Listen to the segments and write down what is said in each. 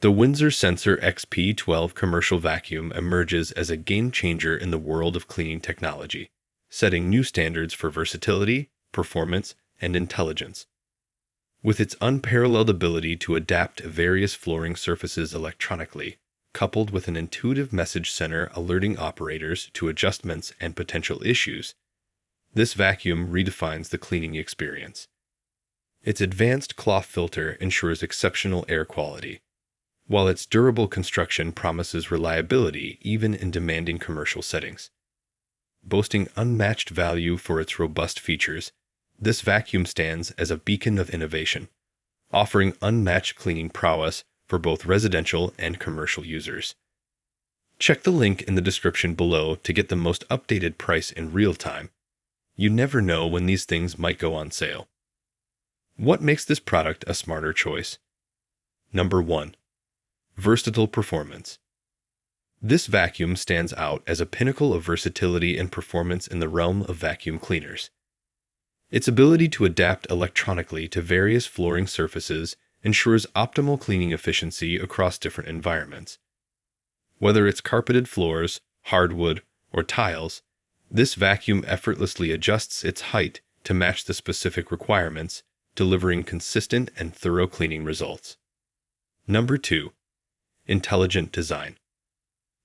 The Windsor Sensor XP12 commercial vacuum emerges as a game-changer in the world of cleaning technology, setting new standards for versatility, performance, and intelligence. With its unparalleled ability to adapt to various flooring surfaces electronically, coupled with an intuitive message center alerting operators to adjustments and potential issues, this vacuum redefines the cleaning experience. Its advanced cloth filter ensures exceptional air quality, while its durable construction promises reliability even in demanding commercial settings. Boasting unmatched value for its robust features, this vacuum stands as a beacon of innovation, offering unmatched cleaning prowess for both residential and commercial users. Check the link in the description below to get the most updated price in real time. You never know when these things might go on sale. What makes this product a smarter choice? Number 1. Versatile performance. This vacuum stands out as a pinnacle of versatility and performance in the realm of vacuum cleaners. Its ability to adapt electronically to various flooring surfaces ensures optimal cleaning efficiency across different environments. Whether it's carpeted floors, hardwood, or tiles, this vacuum effortlessly adjusts its height to match the specific requirements, delivering consistent and thorough cleaning results. Number 2. Intelligent design.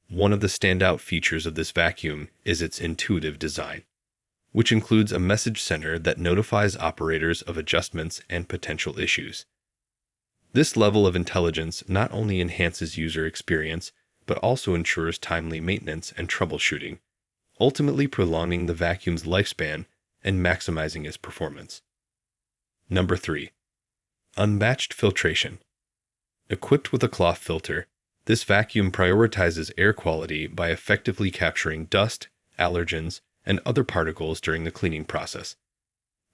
One of the standout features of this vacuum is its intuitive design, which includes a message center that notifies operators of adjustments and potential issues. This level of intelligence not only enhances user experience, but also ensures timely maintenance and troubleshooting, ultimately prolonging the vacuum's lifespan and maximizing its performance. Number 3. Unmatched filtration. Equipped with a cloth filter, this vacuum prioritizes air quality by effectively capturing dust, allergens, and other particles during the cleaning process.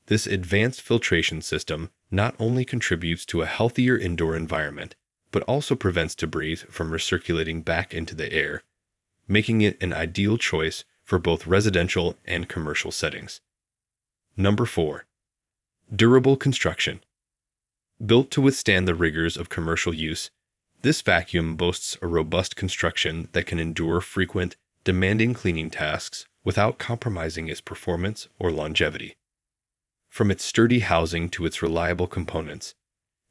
This advanced filtration system not only contributes to a healthier indoor environment, but also prevents debris from recirculating back into the air, making it an ideal choice for both residential and commercial settings. Number 4. Durable construction. Built to withstand the rigors of commercial use, this vacuum boasts a robust construction that can endure frequent, demanding cleaning tasks without compromising its performance or longevity. From its sturdy housing to its reliable components,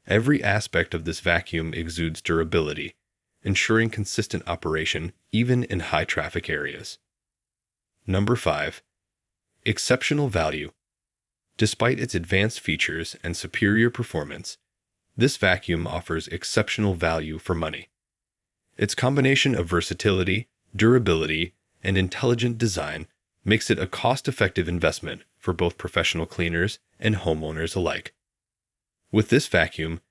every aspect of this vacuum exudes durability, ensuring consistent operation even in high-traffic areas. Number 5. Exceptional value. Despite its advanced features and superior performance, this vacuum offers exceptional value for money. Its combination of versatility, durability, and intelligent design makes it a cost-effective investment for both professional cleaners and homeowners alike. With this vacuum,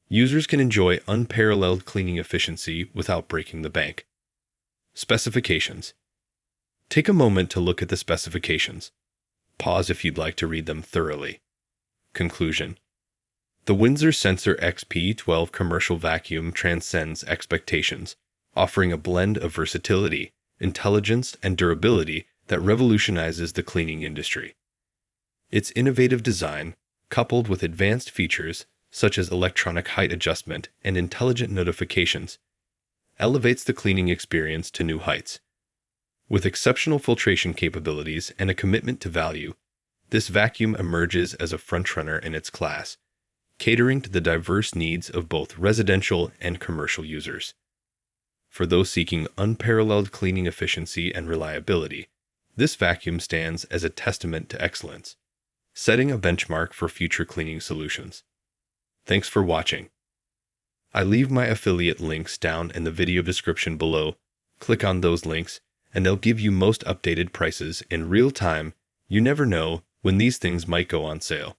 users can enjoy unparalleled cleaning efficiency without breaking the bank. Specifications. Take a moment to look at the specifications. Pause if you'd like to read them thoroughly. Conclusion. The Windsor Sensor XP12 commercial vacuum transcends expectations, offering a blend of versatility, intelligence, and durability that revolutionizes the cleaning industry. Its innovative design, coupled with advanced features such as electronic height adjustment and intelligent notifications, elevates the cleaning experience to new heights. With exceptional filtration capabilities and a commitment to value, this vacuum emerges as a frontrunner in its class, catering to the diverse needs of both residential and commercial users. For those seeking unparalleled cleaning efficiency and reliability, this vacuum stands as a testament to excellence, setting a benchmark for future cleaning solutions. Thanks for watching. I leave my affiliate links down in the video description below. Click on those links, and they'll give you most updated prices in real time. You never know when these things might go on sale.